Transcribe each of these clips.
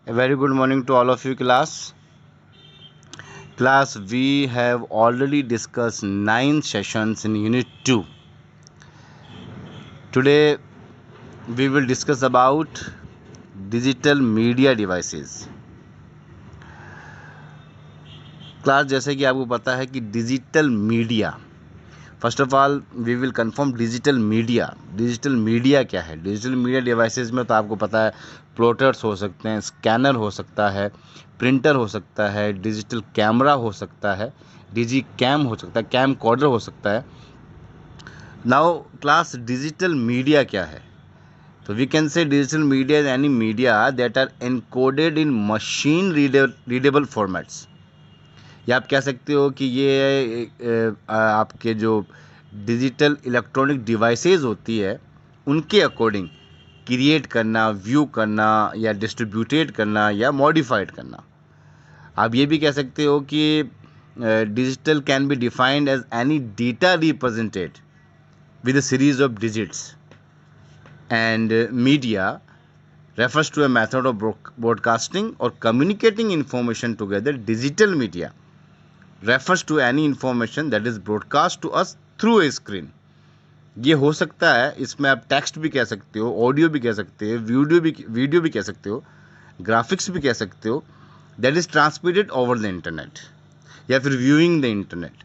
A very good morning to all of you class. Class, we have already discussed 9 sessions in unit 2. Today we will discuss about digital media devices. Class, जैसे कि आपको पता है कि digital media, first of all we will confirm digital media क्या है। Digital media devices में तो आपको पता है प्लॉटर्स हो सकते हैं, स्कैनर हो सकता है, प्रिंटर हो सकता है, डिजिटल कैमरा हो सकता है, डिजी कैम हो सकता है, कैम कॉर्डर हो सकता है। नाउ क्लास, डिजिटल मीडिया क्या है? तो we can say digital media is any media that are encoded in machine readable formats. या आप कह सकते हो कि ये आपके जो डिजिटल इलेक्ट्रॉनिक डिवाइसेस होती है उनके अकॉर्डिंग क्रिएट करना, व्यू करना या डिस्ट्रीब्यूटेड करना या मॉडिफाइड करना। आप ये भी कह सकते हो कि digital can be defined as any data represented with a series of digits and media refers to a method of broadcasting or communicating information together. Digital media refers to any information that is broadcast to us through a screen. ये हो सकता है, इसमें आप text भी कह सकते हो, ऑडियो भी कह सकते हो, वीडियो भी कह सकते हो, ग्राफिक्स भी कह सकते हो, that is transmitted over the internet या फिर व्यूइंग द इंटरनेट।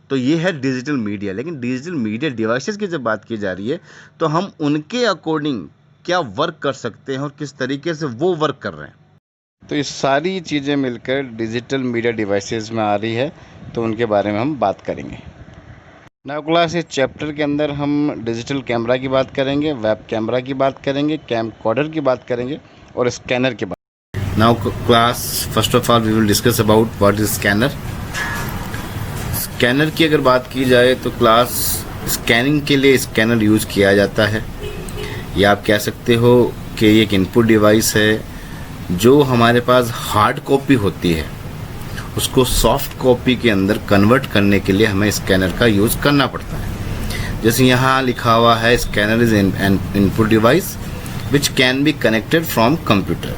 तो ये है डिजिटल मीडिया। लेकिन डिजिटल मीडिया डिवाइसेस की जब बात की जा रही है तो हम उनके अकॉर्डिंग क्या वर्क कर सकते हैं और किस तरीके से वो वर्क कर रहे हैं, तो ये सारी चीज़ें मिलकर डिजिटल मीडिया डिवाइसेस में आ रही है, तो उनके बारे में हम बात करेंगे। नाउ क्लास, इस चैप्टर के अंदर हम डिजिटल कैमरा की बात करेंगे, वेब कैमरा की बात करेंगे, कैम कॉर्डर की बात करेंगे और स्कैनर की बात। Now class, first of all we will discuss about what is scanner. Scanner की अगर बात की जाए तो क्लास, स्कैनिंग के लिए स्कैनर यूज़ किया जाता है, या आप कह सकते हो कि ये एक इनपुट डिवाइस है जो हमारे पास हार्ड कॉपी होती है उसको सॉफ्ट कॉपी के अंदर कन्वर्ट करने के लिए हमें स्कैनर का यूज़ करना पड़ता है। जैसे यहाँ लिखा हुआ है, scanner is an input device which can be connected from computer,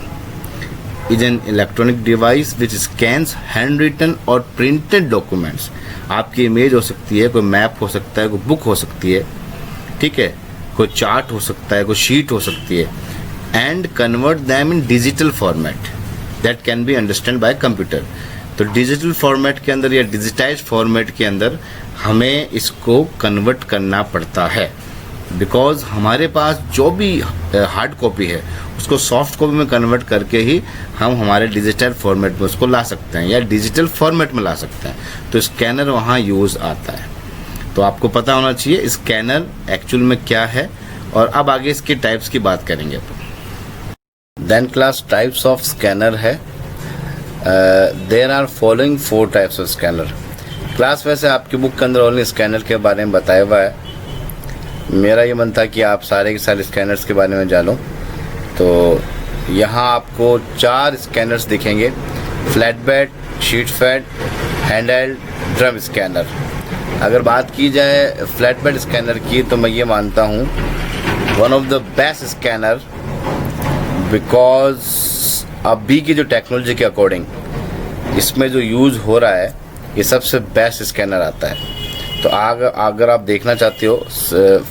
is an electronic device which scans hand written और प्रिंटेड डॉक्यूमेंट्स। आपकी इमेज हो सकती है, कोई मैप हो सकता है, कोई बुक हो सकती है, ठीक है, कोई चार्ट हो सकता है, कोई शीट हो सकती है, and convert them in digital format that can be understand by computer. तो डिजिटल फॉर्मेट के अंदर या डिजिटाइज फॉर्मेट के अंदर हमें इसको कन्वर्ट करना पड़ता है, बिकॉज हमारे पास जो भी हार्ड कॉपी है उसको सॉफ्ट कॉपी में कन्वर्ट करके ही हम हमारे डिजिटल फॉर्मेट में उसको ला सकते हैं या डिजिटल फॉर्मेट में ला सकते हैं। तो स्कैनर वहाँ यूज़ आता है। तो आपको पता होना चाहिए स्कैनर एक्चुअल में क्या है, और अब आगे इसके टाइप्स की बात करेंगे। Then class, types of scanner है, there are following 4 types of scanner. Class, वैसे आपकी बुक के अंदर ओनली स्कैनर के बारे में बताया हुआ है, मेरा ये मन था कि आप सारे के सारे स्कैनर्स के बारे में जानो। तो यहाँ आपको 4 स्कैनर्स दिखेंगे, flat bed, sheet fed, handheld, drum scanner. अगर बात की जाए फ्लैट बेड स्कैनर की तो मैं ये मानता हूँ one of the best scanner, because अभी की जो टेक्नोलॉजी के अकॉर्डिंग इसमें जो यूज़ हो रहा है ये सबसे बेस्ट स्कैनर आता है। तो अगर आप देखना चाहते हो,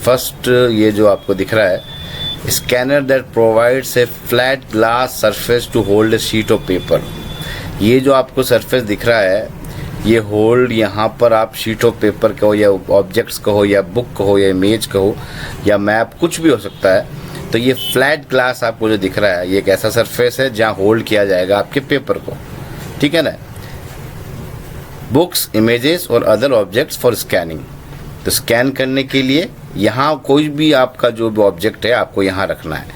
फर्स्ट ये जो आपको दिख रहा है, scanner that provides a flat glass surface to hold a sheet of paper. ये जो आपको सरफेस दिख रहा है ये होल्ड, यहाँ पर आप शीट ऑफ पेपर कहो या ऑब्जेक्ट्स कहो या बुक कहो या इमेज कहो या मैप, कुछ भी हो सकता है। तो ये फ्लैट ग्लास आपको जो दिख रहा है ये एक ऐसा सरफेस है जहाँ होल्ड किया जाएगा आपके पेपर को, ठीक है ना, बुक्स, इमेजेस और अदर ऑब्जेक्ट्स फॉर स्कैनिंग। तो स्कैन करने के लिए यहाँ कोई भी आपका जो भी ऑब्जेक्ट है आपको यहाँ रखना है।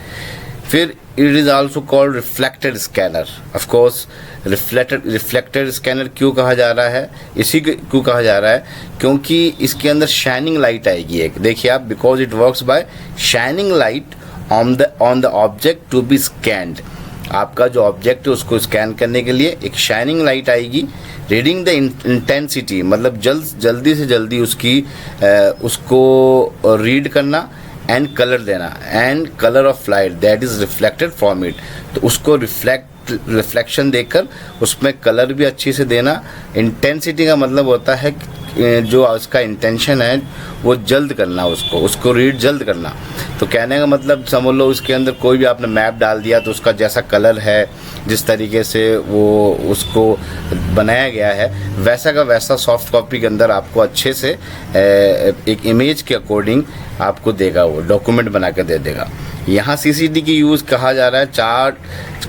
फिर it is also called reflected scanner. Of course reflected scanner क्यों कहा जा रहा है, क्यों कहा जा रहा है, क्योंकि इसके अंदर शाइनिंग लाइट आएगी एक, देखिए आप, because it works by shining light on the object to be scanned. आपका जो ऑब्जेक्ट है उसको स्कैन करने के लिए एक शाइनिंग लाइट आएगी, रीडिंग द इंटेंसिटी, मतलब जल्दी से जल्दी उसको रीड करना, एंड कलर देना, and colour of light that is reflected from it, तो उसको रिफ्लेक्शन देकर उसमें कलर भी अच्छी से देना। इंटेंसिटी का मतलब होता है जो उसका इंटेंशन है वो जल्द करना, उसको रीड जल्द करना। तो कहने का मतलब समझ लो उसके अंदर कोई भी आपने मैप डाल दिया तो उसका जैसा कलर है, जिस तरीके से वो उसको बनाया गया है, वैसा का वैसा सॉफ्ट कॉपी के अंदर आपको अच्छे से एक इमेज के अकॉर्डिंग आपको देगा, वो डॉक्यूमेंट बना कर दे देगा। यहाँ CCD की यूज़ कहा जा रहा है चार्ट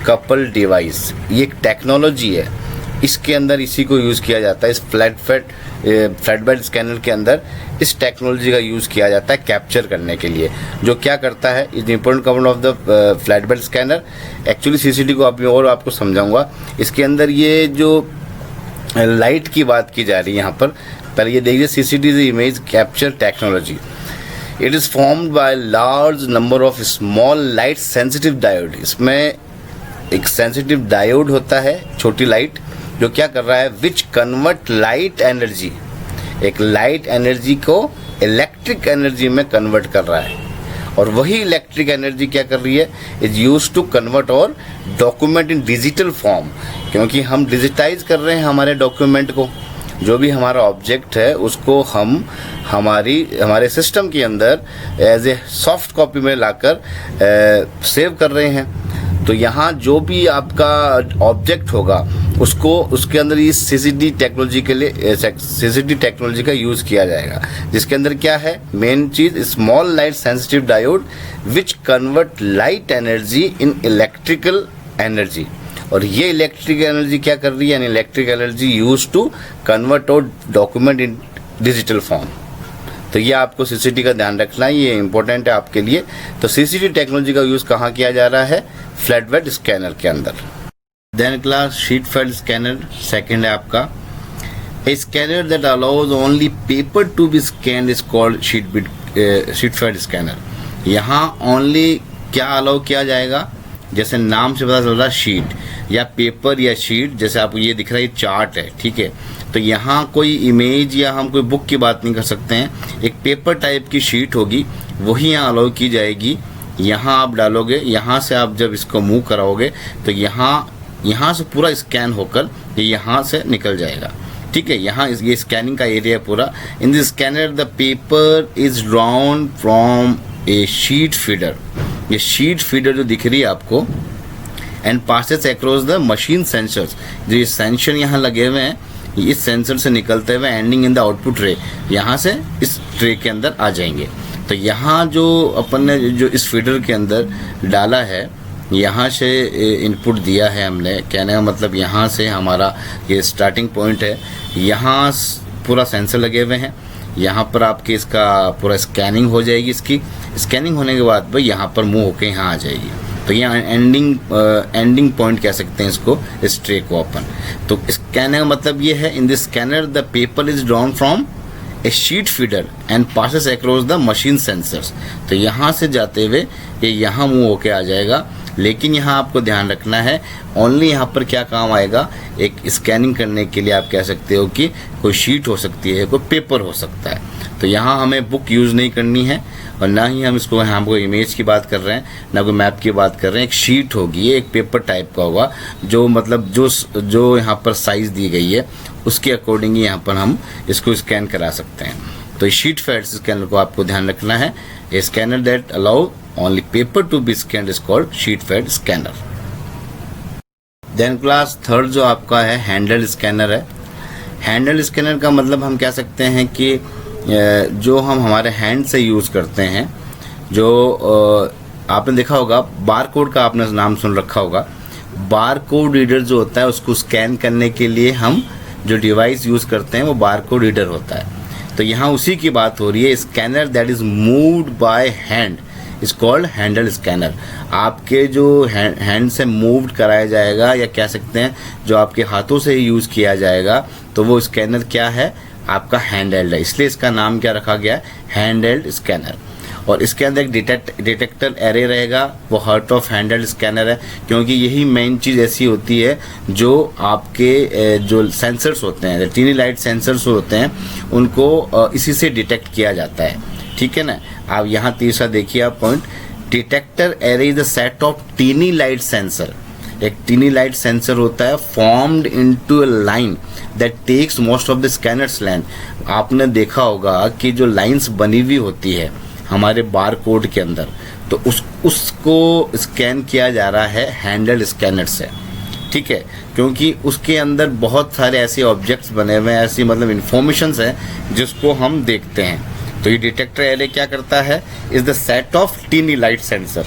कपल डिवाइस, ये एक टेक्नोलॉजी है, इसके अंदर इसी को यूज़ किया जाता है। इस फ्लैटबेड स्कैनर के अंदर इस टेक्नोलॉजी का यूज़ किया जाता है कैप्चर करने के लिए। जो क्या करता है, is important component of the flatbed scanner. Actually CCD को अभी और आपको समझाऊंगा। इसके अंदर ये जो लाइट की बात की जा रही है यहाँ पर, पहले ये देखिए, CCD is image capture technology. It is formed by large number of small light sensitive diode. इसमें एक सेंसिटिव डायोड होता है, छोटी लाइट, जो क्या कर रहा है, विच कन्वर्ट लाइट एनर्जी, एक लाइट एनर्जी को इलेक्ट्रिक एनर्जी में कन्वर्ट कर रहा है। और वही इलेक्ट्रिक एनर्जी क्या कर रही है, इज यूज टू कन्वर्ट और डॉक्यूमेंट इन डिजिटल फॉर्म, क्योंकि हम डिजिटाइज कर रहे हैं हमारे डॉक्यूमेंट को, जो भी हमारा ऑब्जेक्ट है उसको हम हमारे सिस्टम के अंदर एज ए सॉफ्ट कॉपी में लाकर सेव कर रहे हैं। तो यहाँ जो भी आपका ऑब्जेक्ट होगा उसको उसके अंदर इस CCD टेक्नोलॉजी के लिए CCD टेक्नोलॉजी का यूज़ किया जाएगा, जिसके अंदर क्या है, मेन चीज़, small light sensitive diode which convert light energy in electrical energy. और ये इलेक्ट्रिक एनर्जी क्या कर रही है, यानी electric energy use to convert और डॉक्यूमेंट इन डिजिटल फॉर्म। तो ये आपको CCD का ध्यान रखना है, ये इंपॉर्टेंट है आपके लिए। तो CCD टेक्नोलॉजी का यूज़ कहाँ किया जा रहा है, फ्लैटबेड स्कैनर के अंदर। Then class sheet fed scanner second है आपका। A scanner that allows only paper to be scan is called sheet fed scanner. यहाँ ओनली क्या अलाउ किया जाएगा, जैसे नाम से पता चल रहा है शीट या पेपर या शीट, जैसे आपको ये दिख रहा है, ये चार्ट है, ठीक है। तो यहाँ कोई इमेज या हम कोई बुक की बात नहीं कर सकते हैं, एक पेपर टाइप की शीट होगी वही यहाँ अलाउ की जाएगी। यहाँ आप डालोगे, यहाँ से आप जब इसको मूव कराओगे तो यहाँ से पूरा स्कैन होकर ये यहाँ से निकल जाएगा, ठीक है। यहाँ ये स्कैनिंग का एरिया है पूरा। In this scanner the paper is drawn from A sheet feeder, ये शीट फीडर जो दिख रही है आपको, and passes across the machine sensors, जो ये सेंसर यहाँ लगे हुए हैं, इस सेंसर से निकलते हुए ending in the output tray, यहाँ से इस ट्रे के अंदर आ जाएंगे। तो यहाँ जो अपन ने जो इस फीडर के अंदर डाला है, यहाँ से इनपुट दिया है हमने, कहने का मतलब यहाँ से हमारा ये स्टार्टिंग पॉइंट है, यहाँ पूरा सेंसर लगे हुए हैं, यहाँ पर आपके इसका पूरा स्कैनिंग हो जाएगी। इसकी स्कैनिंग होने के बाद भाई यहाँ पर मूव होके यहाँ आ जाएगी। तो यहाँ एंडिंग पॉइंट कह सकते हैं इसको, इस ट्रे को अपन। तो स्कैनर का मतलब ये है, in this scanner the paper is drawn from A sheet feeder and passes across the machine sensors. तो यहाँ से जाते हुए ये यहाँ मूव होके आ जाएगा। लेकिन यहाँ आपको ध्यान रखना है, ओनली यहाँ पर क्या काम आएगा, एक स्कैनिंग करने के लिए आप कह सकते हो कि कोई शीट हो सकती है, कोई पेपर हो सकता है। तो यहाँ हमें बुक यूज़ नहीं करनी है, और ना ही हम इसको यहाँ कोई इमेज की बात कर रहे हैं, ना कोई मैप की बात कर रहे हैं। एक शीट होगी, एक पेपर टाइप का होगा, जो मतलब जो यहाँ पर साइज़ दी गई है उसके अकॉर्डिंग ही यहाँ पर हम इसको स्कैन करा सकते हैं। तो शीट फेड स्कैनर को आपको ध्यान रखना है। A scanner that allow only paper to be scanned is called sheet fed scanner. Then class third जो आपका है हैंडल्ड स्कैनर है। हैंडल्ड स्कैनर का मतलब हम कह सकते हैं कि जो हम हमारे हैंड से यूज़ करते हैं, जो आपने देखा होगा बार कोड का आपने नाम सुन रखा होगा। बार कोड रीडर जो होता है उसको स्कैन करने के लिए हम जो डिवाइस यूज़ करते हैं वो बार कोड रीडर होता है। तो यहाँ उसी की बात हो रही है। Scanner that is moved by hand is called handled scanner. आपके जो हैंड से मूव्ड कराया जाएगा, या कह सकते हैं जो आपके हाथों से ही यूज़ किया जाएगा, तो वो स्कैनर क्या है, आपका हैंडहेल्ड है। इसलिए इसका नाम क्या रखा गया है, हैंडहेल्ड स्कैनर। और इसके अंदर एक डिटेक्टर एरे रहेगा, वो हार्ट ऑफ हैंडहेल्ड स्कैनर है, क्योंकि यही मेन चीज़ ऐसी होती है जो आपके जो सेंसर्स होते हैं, टीनी लाइट सेंसर्स होते हैं, उनको इसी से डिटेक्ट किया जाता है। ठीक है ना। आप यहाँ तीसरा देखिए आप point, detector array is a set of tiny light sensor. एक टीनी लाइट सेंसर होता है formed into a line that takes most of the scanners line. आपने देखा होगा कि जो लाइंस बनी हुई होती है हमारे बार कोड के अंदर, तो उसको स्कैन किया जा रहा है हैंडल्ड स्कैनर से, ठीक है, क्योंकि उसके अंदर बहुत सारे ऐसे ऑब्जेक्ट्स बने हुए हैं, ऐसी मतलब इंफॉर्मेशंस हैं जिसको हम देखते हैं। तो ये डिटेक्टर एरे क्या करता है, is the set of tiny light sensor.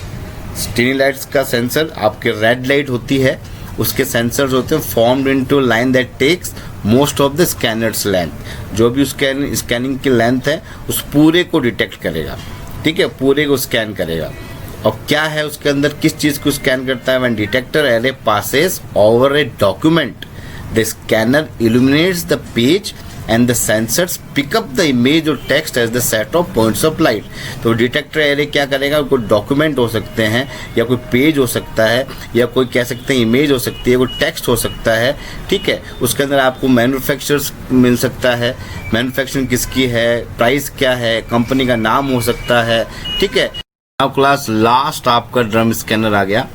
Tiny lights का सेंसर आपके रेड लाइट होती है, उसके सेंसर्स होते हैं formed into line that takes most of the scanners length. जो भी स्कैनिंग की लेंथ है उस पूरे को डिटेक्ट करेगा, ठीक है, पूरे को स्कैन करेगा। और क्या है उसके अंदर, किस चीज़ को स्कैन करता है, when detector array passes over a document the scanner illuminates the page and the sensors pick up the image और text as the set of points of light. तो डिटेक्टर एरे क्या करेगा, कोई डॉक्यूमेंट हो सकते हैं या कोई पेज हो सकता है या कोई कह सकते हैं इमेज हो सकती है, कोई टेक्स्ट हो सकता है, ठीक है, उसके अंदर आपको मैन्युफैक्चरर्स मिल सकता है, मैन्युफैक्चरिंग किसकी है, प्राइस क्या है, कंपनी का नाम हो सकता है, ठीक है। अब क्लास लास्ट आपका ड्रम स्कैनर आ गया।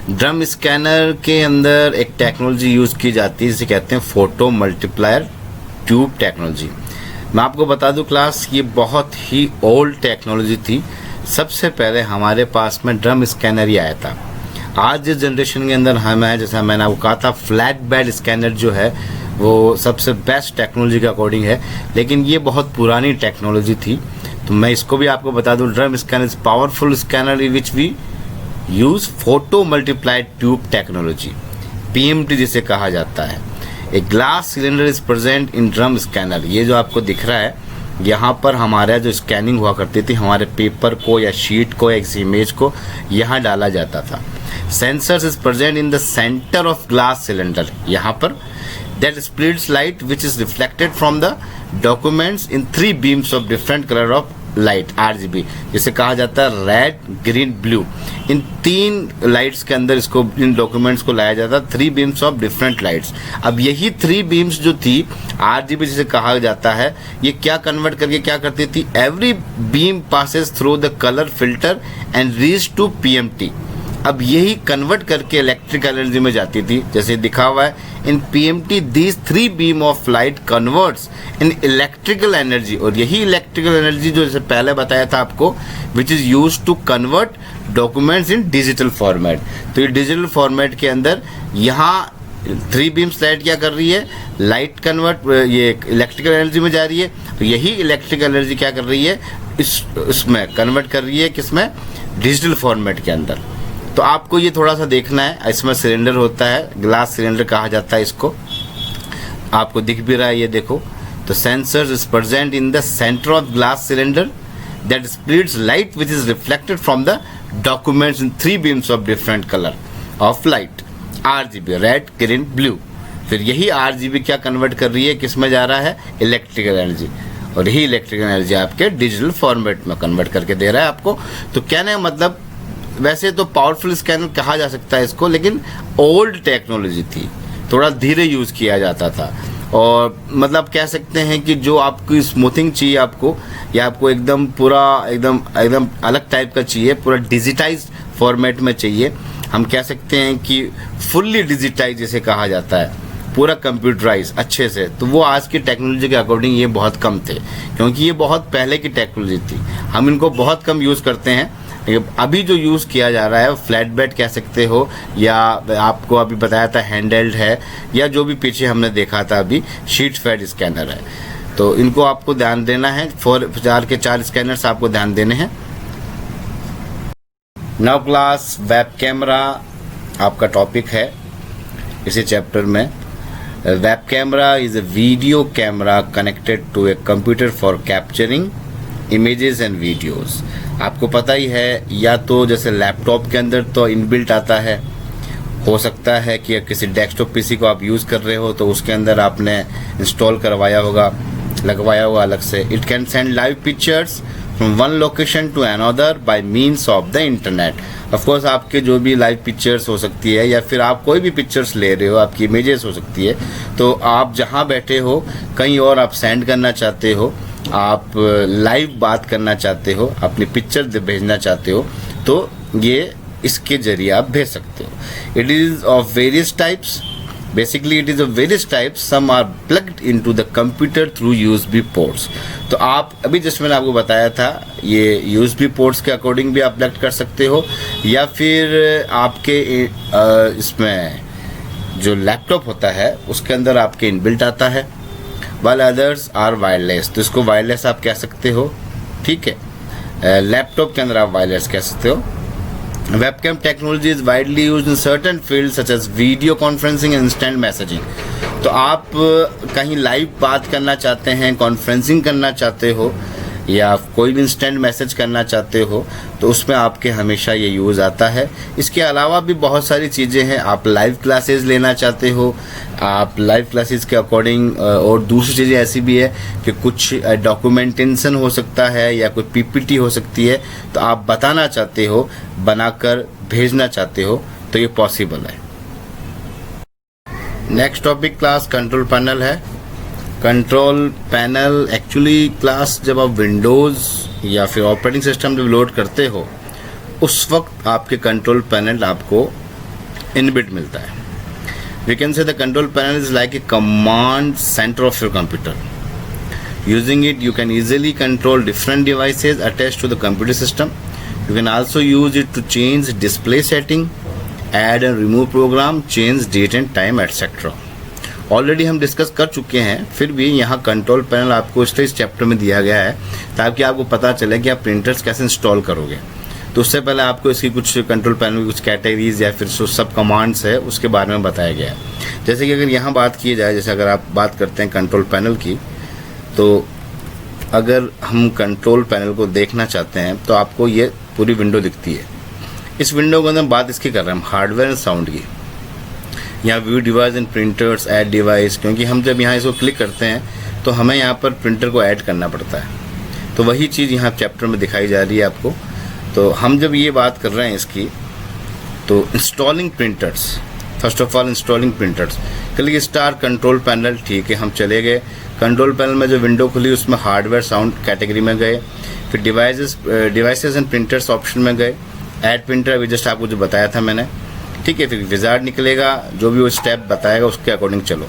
ड्रम स्कैनर के अंदर एक टेक्नोलॉजी यूज़ की जाती है जिसे कहते हैं फोटो मल्टीप्लायर ट्यूब टेक्नोलॉजी। मैं आपको बता दूं क्लास, ये बहुत ही ओल्ड टेक्नोलॉजी थी। सबसे पहले हमारे पास में ड्रम स्कैनर ही आया था। आज जिस जनरेशन के अंदर हम हैं, जैसा मैंने आपको कहा था, फ्लैट बेड स्कैनर जो है वो सबसे बेस्ट टेक्नोलॉजी के अकॉर्डिंग है, लेकिन ये बहुत पुरानी टेक्नोलॉजी थी। तो मैं इसको भी आपको बता दूं, drum scanner is powerful scanner which we use photo multiplied tube technology, PMT जिसे कहा जाता है। एक glass cylinder is present in drum scanner. ये जो आपको दिख रहा है, यहाँ पर हमारा जो स्कैनिंग हुआ करती थी, हमारे पेपर को या शीट को या किसी इमेज को यहाँ डाला जाता था। Sensors is present in the centre of glass cylinder, यहाँ पर that splits light which is reflected from the documents in 3 beams of different color of light, RGB जिसे कहा जाता है रेड, ग्रीन, ब्लू। इन 3 लाइट्स के अंदर इसको, इन डॉक्यूमेंट्स को लाया जाता है 3 beams of different lights। अब यही 3 beams जो थी RGB जिसे कहा जाता है, ये क्या कन्वर्ट करके क्या करती थी, every beam passes through the colour filter and reach to PMT। अब यही कन्वर्ट करके इलेक्ट्रिकल एनर्जी में जाती थी, जैसे दिखा हुआ है इन PMT these 3 beam of light converts in electrical energy. और यही इलेक्ट्रिकल एनर्जी जो जैसे पहले बताया था आपको, which is use to convert documents in digital format. तो ये डिजिटल फॉर्मेट के अंदर यहाँ 3 बीम्स लाइट क्या कर रही है, लाइट कन्वर्ट, ये इलेक्ट्रिकल एनर्जी में जा रही है। तो यही इलेक्ट्रिकल एनर्जी क्या कर रही है, इसमें कन्वर्ट कर रही है, किसमें, डिजिटल फॉर्मेट के अंदर। तो आपको ये थोड़ा सा देखना है। इसमें सिलेंडर होता है, ग्लास सिलेंडर कहा जाता है इसको, आपको दिख भी रहा है, ये देखो। तो sensor is present in the centre of glass cylinder that splits light which is reflected from the documents in 3 beams of different colour of light, RGB, red, green, blue. फिर यही RGB क्या कन्वर्ट कर रही है, किस में जा रहा है, इलेक्ट्रिकल एनर्जी। और यही इलेक्ट्रिकल एनर्जी आपके डिजिटल फॉर्मेट में कन्वर्ट करके दे रहा है आपको। तो कहने का मतलब, वैसे तो पावरफुल स्कैनर कहा जा सकता है इसको, लेकिन ओल्ड टेक्नोलॉजी थी, थोड़ा धीरे यूज़ किया जाता था। और मतलब कह सकते हैं कि जो आपकी स्मूथिंग चाहिए आपको, या आपको एकदम पूरा एकदम अलग टाइप का चाहिए, पूरा डिजिटाइज फॉर्मेट में चाहिए, हम कह सकते हैं कि फुल्ली डिजिटाइज जिसे कहा जाता है, पूरा कंप्यूटराइज अच्छे से, तो वो आज की टेक्नोलॉजी के अकॉर्डिंग ये बहुत कम थे, क्योंकि ये बहुत पहले की टेक्नोलॉजी थी। हम इनको बहुत कम यूज़ करते हैं। अभी जो यूज़ किया जा रहा है फ्लैट बेड कह सकते हो, या आपको अभी बताया था हैंडहेल्ड है, या जो भी पीछे हमने देखा था अभी शीट फेड स्कैनर है। तो इनको आपको ध्यान देना है, 4 स्कैनर्स आपको ध्यान देने हैं। नाउ क्लास, वेब कैमरा आपका टॉपिक है इसी चैप्टर में। Web camera is a video camera connected to a computer for capturing images and videos. आपको पता ही है, या तो जैसे लैपटॉप के अंदर तो इनबिल्ट आता है, हो सकता है कि किसी डेस्कटॉप पीसी को आप यूज़ कर रहे हो तो उसके अंदर आपने इंस्टॉल करवाया होगा, लगवाया होगा अलग से। It can send live pictures from one location to another by means of the internet. Of course आपके जो भी लाइव पिक्चर्स हो सकती है, या फिर आप कोई भी पिक्चर्स ले रहे हो, आपकी इमेजेस हो सकती है, तो आप जहाँ बैठे हो कहीं और आप सेंड करना चाहते हो, आप लाइव बात करना चाहते हो, अपनी पिक्चर भेजना चाहते हो, तो ये इसके जरिए आप भेज सकते हो। It is of various types, basically it is of various types, some are plugged into the computer through USB ports. तो आप अभी जस्ट मैंने आपको बताया था, ये यूएसबी पोर्ट्स के अकॉर्डिंग भी आप प्लग कर सकते हो, या फिर आपके इसमें जो लैपटॉप होता है उसके अंदर आपके इनबिल्ट आता है, वाल अदर्स आर वायरलेस, तो इसको वायरलेस आप कह सकते हो, ठीक है। लैपटॉप के अंदर आप वायरलेस कह सकते हो। Webcam technology is widely used in certain field such as video conferencing and instant messaging. तो आप कहीं लाइव बात करना चाहते हैं, कॉन्फ्रेंसिंग करना चाहते हो, या कोई भी इंस्टेंट मैसेज करना चाहते हो, तो उसमें आपके हमेशा ये यूज़ आता है। इसके अलावा भी बहुत सारी चीज़ें हैं। आप लाइव क्लासेस लेना चाहते हो, आप लाइव क्लासेस के अकॉर्डिंग, और दूसरी चीज़ें ऐसी भी है कि कुछ डॉक्यूमेंटेशन हो सकता है या कोई पीपीटी हो सकती है, तो आप बताना चाहते हो, बनाकर भेजना चाहते हो, तो ये पॉसिबल है। Next topic class control panel है। कंट्रोल पैनल एक्चुअली क्लास जब आप विंडोज़ या फिर ऑपरेटिंग सिस्टम जब लोड करते हो, उस वक्त आपके कंट्रोल पैनल आपको इनबिल्ट मिलता है। We can say the control panel is like a command centre of your computer. Using it you can easily control different devices attached to the computer system. You can also use it to change display setting, add and remove program, change date and time etcetera. Already हम discuss कर चुके हैं, फिर भी यहाँ control panel आपको इसलिए इस चैप्टर में दिया गया है ताकि आपको पता चले कि आप प्रिंटर्स कैसे इंस्टॉल करोगे। तो उससे पहले आपको इसकी कुछ कंट्रोल पैनल की कुछ कैटेगरीज या फिर सब कमांड्स है उसके बारे में बताया गया है। जैसे कि अगर यहाँ बात की जाए, जैसे अगर आप बात करते हैं कंट्रोल पैनल की, तो अगर हम कंट्रोल पैनल को देखना चाहते हैं तो आपको ये पूरी विंडो दिखती है। इस विंडो के अंदर बात इसकी कर रहे हैं हम हार्डवेयर एंड साउंड की। यहाँ view device and printers, add device, क्योंकि हम जब यहाँ इसको क्लिक करते हैं तो हमें यहाँ पर प्रिंटर को ऐड करना पड़ता है। तो वही चीज़ यहाँ चैप्टर में दिखाई जा रही है आपको। तो हम जब ये बात कर रहे हैं इसकी, तो installing printers, first of all installing printers, click star control panel, ठीक है, हम चले गए कंट्रोल पैनल में। जो विंडो खुली उसमें हार्डवेयर साउंड कैटेगरी में गए, फिर डिवाइसेस एंड प्रिंटर्स ऑप्शन में गए, ऐड प्रिंटर अभी जस्ट आपको जो बताया था मैंने, ठीक है। फिर विजार्ड निकलेगा, जो भी वो स्टेप बताएगा उसके अकॉर्डिंग चलो।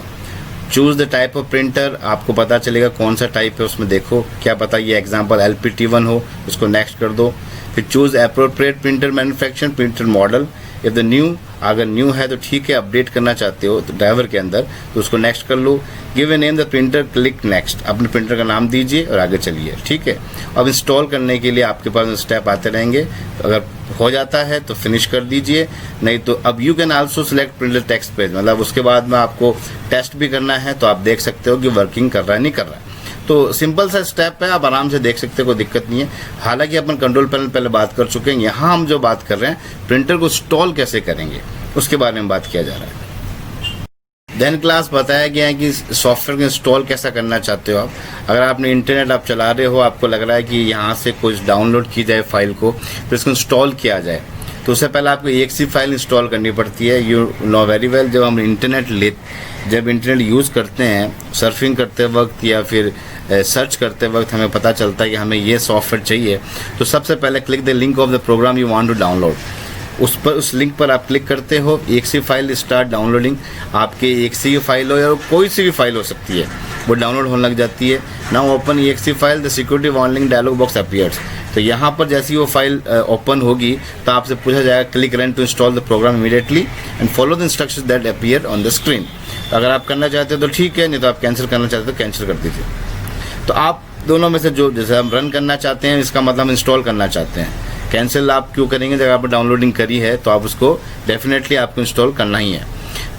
Choose the type of printer, आपको पता चलेगा कौन सा टाइप है, उसमें देखो क्या पता ये एग्जांपल LPT1 हो, उसको नेक्स्ट कर दो। फिर choose appropriate printer manufacture, printer model, if the new, अगर न्यू है तो ठीक है, अपडेट करना चाहते हो तो ड्राइवर के अंदर, तो उसको नेक्स्ट कर लो। Give a name the printer, click next, अपने प्रिंटर का नाम दीजिए और आगे चलिए, ठीक है। अब इंस्टॉल करने के लिए आपके पास स्टेप आते रहेंगे, अगर हो जाता है तो फिनिश कर दीजिए, नहीं तो अब you can also select printer text page, मतलब उसके बाद में आपको टेस्ट भी करना है तो आप देख सकते हो कि वर्किंग कर रहा है नहीं कर रहा है। तो सिंपल सा स्टेप है, आप आराम से देख सकते हो, कोई दिक्कत नहीं है। हालांकि अपन कंट्रोल पैनल पहले बात कर चुके हैं, यहाँ हम जो बात कर रहे हैं प्रिंटर को इंस्टॉल कैसे करेंगे उसके बारे में बात किया जा रहा है। देन क्लास बताया गया है कि सॉफ्टवेयर को इंस्टॉल कैसा करना चाहते हो आप। अगर आपने इंटरनेट आप चला रहे हो, आपको लग रहा है कि यहाँ से कुछ डाउनलोड की जाए फाइल को, फिर इसको इंस्टॉल किया जाए, तो उससे पहले आपको exe फाइल इंस्टॉल करनी पड़ती है। यू नो वेरी वेल, जब हम जब इंटरनेट यूज़ करते हैं, सर्फिंग करते वक्त या फिर सर्च करते वक्त हमें पता चलता है कि हमें ये सॉफ्टवेयर चाहिए, तो सबसे पहले click the link of the program you want to download. उस लिंक पर आप क्लिक करते हो, exe फाइल स्टार्ट डाउनलोडिंग। आपके exe फाइल हो या कोई सी भी फाइल हो सकती है, वो डाउनलोड होने लग जाती है। Now open exe file, the security warning dialog box appears. तो यहाँ पर जैसी वो फाइल ओपन होगी तो आपसे पूछा जाएगा click run to install the program immediately and follow the instructions that appear on the screen. अगर आप करना चाहते हो तो ठीक है, नहीं तो आप कैंसिल करना चाहते हो तो कैंसिल कर दीजिए। तो आप दोनों में से जो, जैसे हम रन करना चाहते हैं, इसका मतलब हम इंस्टॉल करना चाहते हैं। कैंसिल आप क्यों करेंगे, जब आपने डाउनलोडिंग करी है तो आप उसको डेफिनेटली आपको इंस्टॉल करना ही है।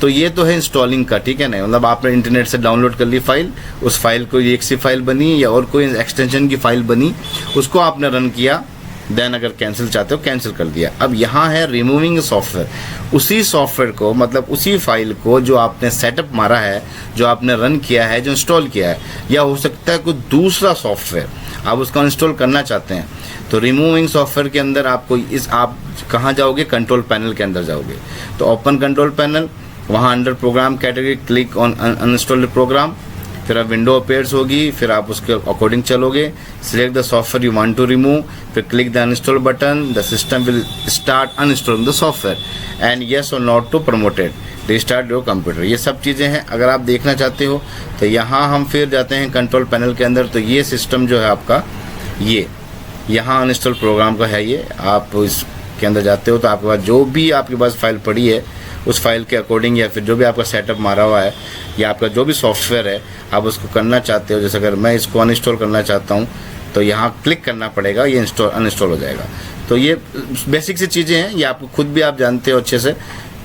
तो ये तो है इंस्टॉलिंग का, ठीक है ना, मतलब आपने इंटरनेट से डाउनलोड कर ली फाइल, उस फाइल को exe फाइल बनी या और कोई एक्सटेंशन की फाइल बनी, उसको आपने रन किया, देन अगर कैंसिल चाहते हो कैंसिल कर दिया। अब यहाँ है रिमूविंग सॉफ्टवेयर, उसी सॉफ्टवेयर को, मतलब उसी फाइल को जो आपने सेटअप मारा है, जो आपने रन किया है, जो इंस्टॉल किया है, या हो सकता है कोई दूसरा सॉफ्टवेयर आप उसका इंस्टॉल करना चाहते हैं। तो रिमूविंग सॉफ्टवेयर के अंदर आपको आप कहाँ जाओगे, कंट्रोल पैनल के अंदर जाओगे। तो ओपन कंट्रोल पैनल, वहाँ under program category click on uninstalled program, फिर आप विंडो अपेयर्स होगी, फिर आप उसके अकॉर्डिंग चलोगे, select the software you want to remove, फिर click the uninstall button, the system will start uninstalling the software and yes और not to promoted restart your computer. ये सब चीज़ें हैं। अगर आप देखना चाहते हो तो यहाँ हम फिर जाते हैं कंट्रोल पैनल के अंदर। तो ये सिस्टम जो है आपका, ये यहाँ अनइंस्टॉल प्रोग्राम का है। ये आप इसके अंदर जाते हो तो आपके पास जो भी आपके पास फाइल पड़ी है उस फाइल के अकॉर्डिंग, या फिर जो भी आपका सेटअप मारा हुआ है या आपका जो भी सॉफ्टवेयर है आप उसको करना चाहते हो। जैसे अगर मैं इसको अनइंस्टॉल करना चाहता हूँ तो यहाँ क्लिक करना पड़ेगा, ये अनइंस्टॉल हो जाएगा। तो ये बेसिक सी चीज़ें हैं, ये आपको खुद भी आप जानते हो अच्छे से।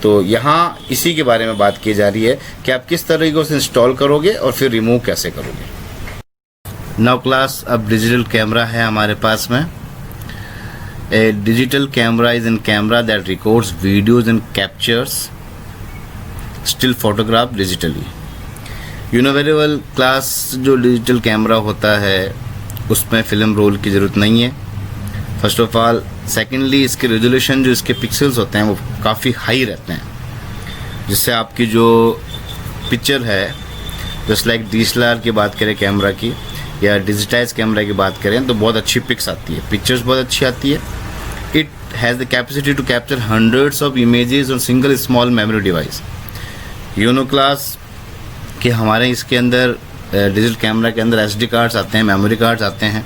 तो यहाँ इसी के बारे में बात की जा रही है कि आप किस तरीके से इंस्टॉल करोगे और फिर रिमूव कैसे करोगे। नाउ क्लास, अब डिजिटल कैमरा है हमारे पास में। A digital camera is a camera that records videos and captures still photograph digitally. You know very well class, जो डिजिटल कैमरा होता है उसमें फिल्म रोल की ज़रूरत नहीं है फर्स्ट ऑफ ऑल। सेकेंडली, इसके रेजोल्यूशन जो इसके पिक्सल्स होते हैं वो काफ़ी हाई रहते हैं, जिससे आपकी जो पिक्चर है, जस्ट लाइक DSLR की बात करें कैमरा की या डिजिटाइज कैमरा की बात करें तो बहुत अच्छी पिक्स आती है, पिक्चर्स बहुत अच्छी आती है। It has the capacity to capture hundreds of images on single small memory device. You know class कि हमारे इसके अंदर डिजिटल कैमरा के अंदर SD कार्ड्स आते हैं, मेमोरी कार्ड्स आते हैं,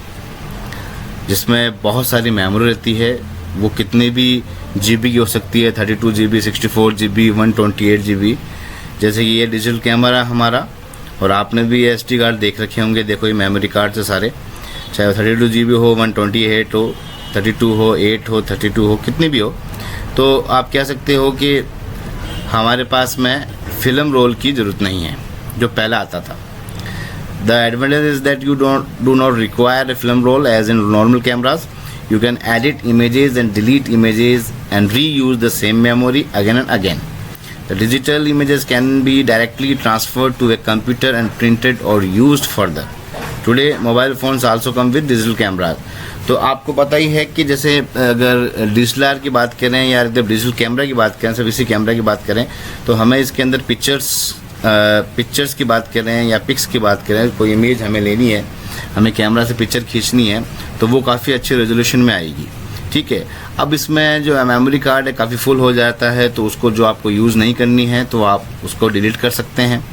जिसमें बहुत सारी मेमोरी रहती है। वो कितने भी GB की हो सकती है, 32 GB, 64 GB, 128 GB। जैसे कि ये डिजिटल कैमरा हमारा, और आपने भी ये SD कार्ड देख रखे होंगे। देखो ये मेमोरी कार्ड से सारे, चाहे 32 GB हो, 128 हो, 32 हो, 8 हो, 32 हो, कितनी भी हो, तो आप कह सकते हो कि हमारे पास में फिल्म रोल की ज़रूरत नहीं है जो पहले आता था। The advantage is that you do not require a film roll as in normal cameras. You can edit images and delete images and reuse the same memory again and again. The digital images can be directly transferred to a computer and printed or used further. Today, mobile phones also come with digital cameras. तो आपको पता ही है कि जैसे अगर DSLR की बात करें या जब डिजिटल कैमरा की बात करें, सब इसी कैमरा की बात करें, तो हमें इसके अंदर पिक्चर्स की बात करें या पिक्स की बात करें, कोई इमेज हमें लेनी है, हमें कैमरा से पिक्चर खींचनी है, तो वो काफ़ी अच्छे रेजोल्यूशन में आएगी। ठीक है। अब इसमें जो मेमोरी कार्ड है काफ़ी फुल हो जाता है, तो उसको जो आपको यूज़ नहीं करनी है तो आप उसको डिलीट कर सकते हैं।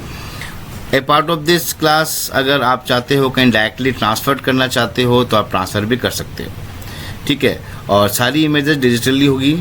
ए पार्ट ऑफ दिस क्लास, अगर आप चाहते हो कहीं डायरेक्टली ट्रांसफ़र करना चाहते हो तो आप ट्रांसफ़र भी कर सकते हो। ठीक है। और सारी इमेजेस डिजिटली होगी।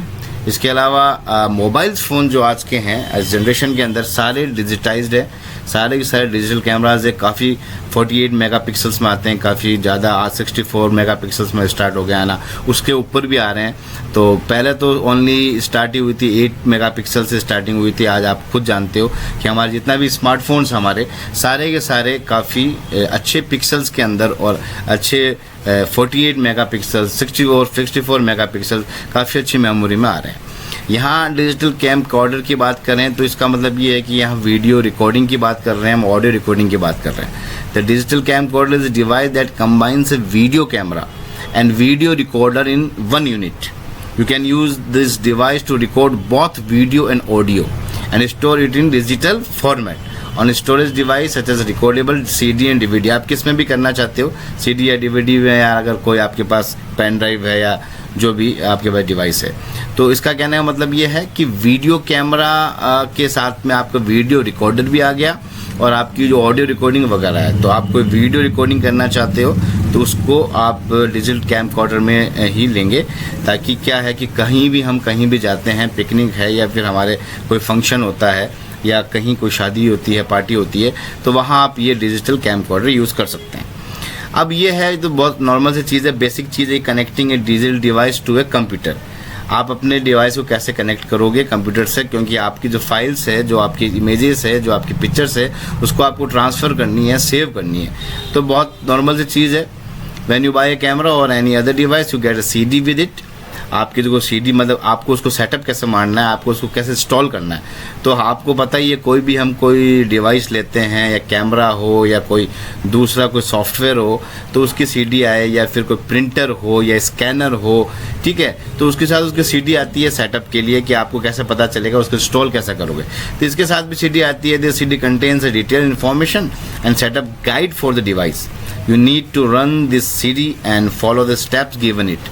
इसके अलावा मोबाइल फ़ोन जो आज के हैं इस जनरेशन के अंदर सारे डिजिटाइज्ड है, सारे के सारे डिजिटल कैमराज है। काफ़ी 48 मेगापिक्सल्स में आते हैं, काफ़ी ज़्यादा आज 64 मेगापिक्सल्स में स्टार्ट हो गया आना, उसके ऊपर भी आ रहे हैं। तो पहले तो ओनली स्टार्ट ही हुई थी 8 मेगापिक्सल से स्टार्टिंग हुई थी। आज आप खुद जानते हो कि हमारे जितना भी स्मार्टफोन्स हमारे सारे के सारे काफ़ी अच्छे पिक्सल्स के अंदर और अच्छे 48 मेगापिक्सल, 64 मेगापिक्सल काफ़ी अच्छी मेमोरी में आ रहे हैं। यहाँ डिजिटल कैमकॉर्डर की बात करें तो इसका मतलब ये है कि यहाँ वीडियो रिकॉर्डिंग की बात कर रहे हैं, हम ऑडियो रिकॉर्डिंग की बात कर रहे हैं। The digital camcorder is a device that combines a video camera and video recorder in one unit. You can use this device to record both video and audio and store it in digital format on storage device such as recordable CD and DVD। आप किस में भी करना चाहते हो, CD या DVD में, या अगर कोई आपके पास पेन ड्राइव है या जो भी आपके पास डिवाइस है। तो इसका कहने का मतलब ये है कि वीडियो कैमरा के साथ में आपका वीडियो रिकॉर्डर भी आ गया और आपकी जो ऑडियो रिकॉर्डिंग वगैरह है, तो आप कोई वीडियो रिकॉर्डिंग करना चाहते हो तो उसको आप डिजिटल कैमकॉर्डर में ही लेंगे, ताकि क्या है कि कहीं भी हम कहीं भी जाते हैं, पिकनिक है या फिर हमारे कोई फंक्शन होता है या कहीं कोई शादी होती है, पार्टी होती है, तो वहाँ आप ये डिजिटल कैमकॉर्डर यूज़ कर सकते हैं। अब ये है तो बहुत नॉर्मल सी चीज़ है, बेसिक चीज़ है, connecting a digital device to a computer. आप अपने डिवाइस को कैसे कनेक्ट करोगे कंप्यूटर से, क्योंकि आपकी जो फाइल्स है, जो आपकी इमेजेस है, जो आपकी पिक्चर्स है, उसको आपको ट्रांसफ़र करनी है, सेव करनी है। तो बहुत नॉर्मल सी चीज़ है। When you buy a camera और any other device you get a CD with it. आपकी जो CD मतलब आपको उसको सेटअप कैसे मारना है, आपको उसको कैसे इंस्टॉल करना है। तो आपको पता ही है कोई भी हम कोई डिवाइस लेते हैं या कैमरा हो या कोई दूसरा कोई सॉफ्टवेयर हो तो उसकी CD आए, या फिर कोई प्रिंटर हो या स्कैनर हो, ठीक है, तो उसके साथ उसकी CD आती है सेटअप के लिए कि आपको कैसे पता चलेगा उसको इंस्टॉल कैसे करोगे। तो इसके साथ भी CD आती है। This CD contains a detail information and setup guide for the device. You need to run this CD and follow the steps given it.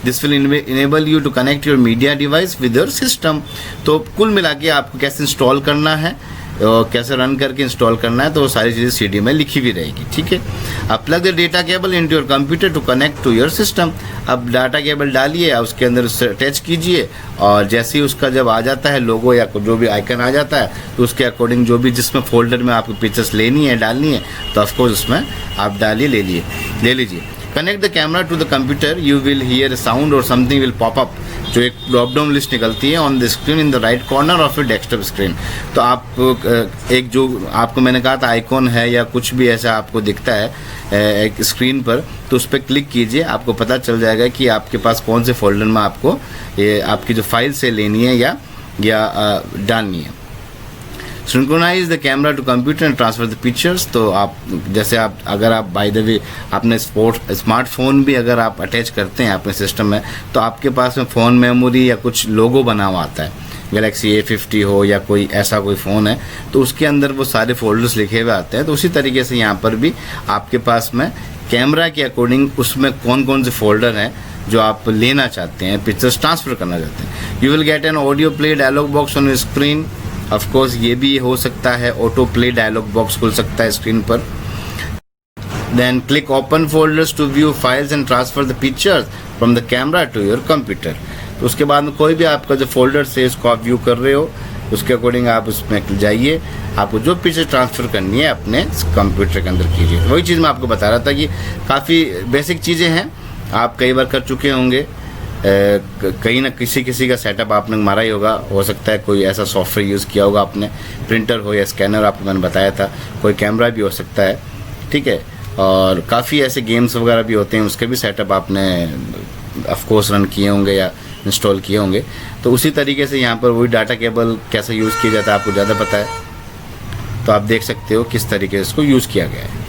This will enable you to connect your media device with your system. तो कुल मिला के आपको कैसे install करना है और कैसे रन करके इंस्टॉल करना है, तो वो सारी चीज़ें CD में लिखी भी रहेगी, ठीक है। अब plug the data cable into your computer to connect to your system. अब डाटा केबल डालिए, उसके अंदर अटैच कीजिए, और जैसे ही उसका जब आ जाता है लोगो या जो भी आइकन आ जाता है तो उसके अकॉर्डिंग जो भी जिसमें फोल्डर में आपको पिक्चर्स लेनी है डालनी है तो ऑफकोर्स उसमें आप डालिए, ले लीजिए। Connect the camera to the computer, you will hear sound और समथिंग विल पॉप अप, जो एक ड्रॉप डाउन लिस्ट निकलती है on the screen in the right corner of your desktop screen. तो आप एक जो आपको मैंने कहा था आइकॉन है या कुछ भी ऐसा आपको दिखता है एक स्क्रीन पर, तो उस पर क्लिक कीजिए, आपको पता चल जाएगा कि आपके पास कौन से फोल्डर में आपको ये आपकी जो फाइल से लेनी है या डालनी है। Synchronise the camera to computer and transfer the pictures. तो आप जैसे आप अगर आप बाय द वे अपने स्मार्टफोन भी अगर आप अटैच करते हैं अपने सिस्टम में, तो आपके पास में फ़ोन मेमोरी या कुछ लोगो बना हुआ आता है, गैलेक्सी A50 हो या कोई ऐसा कोई फ़ोन है तो उसके अंदर वो सारे फोल्डर्स लिखे हुए आते हैं। तो उसी तरीके से यहाँ पर भी आपके पास में कैमरा के अकॉर्डिंग उसमें कौन कौन से फोल्डर हैं जो आप लेना चाहते हैं, पिक्चर्स ट्रांसफ़र करना चाहते हैं। You will get an audio play dialog box on screen. Of course ये भी हो सकता है, ऑटो प्ले डायलॉग बॉक्स खुल सकता है स्क्रीन पर। Then click open folders to view files and transfer the pictures from the camera to your computer. तो उसके बाद में कोई भी आपका जो फोल्डर से इसको आप व्यू कर रहे हो उसके अकॉर्डिंग आप उसमें जाइए, आपको जो पिक्चर ट्रांसफ़र करनी है अपने कंप्यूटर के अंदर कीजिए। वही चीज़ मैं आपको बता रहा था कि काफ़ी बेसिक चीज़ें हैं, आप कई बार कर चुके होंगे, कहीं ना किसी का सेटअप आपने मारा ही होगा, हो सकता है कोई ऐसा सॉफ्टवेयर यूज़ किया होगा आपने, प्रिंटर हो या स्कैनर, आपको मैंने बताया था, कोई कैमरा भी हो सकता है, ठीक है। और काफ़ी ऐसे गेम्स वगैरह भी होते हैं, उसके भी सेटअप आपने ऑफ कोर्स रन किए होंगे या इंस्टॉल किए होंगे। तो उसी तरीके से यहाँ पर वही डाटा केबल कैसे यूज़ किया जाता है आपको ज़्यादा पता है, तो आप देख सकते हो किस तरीके से इसको यूज़ किया गया है।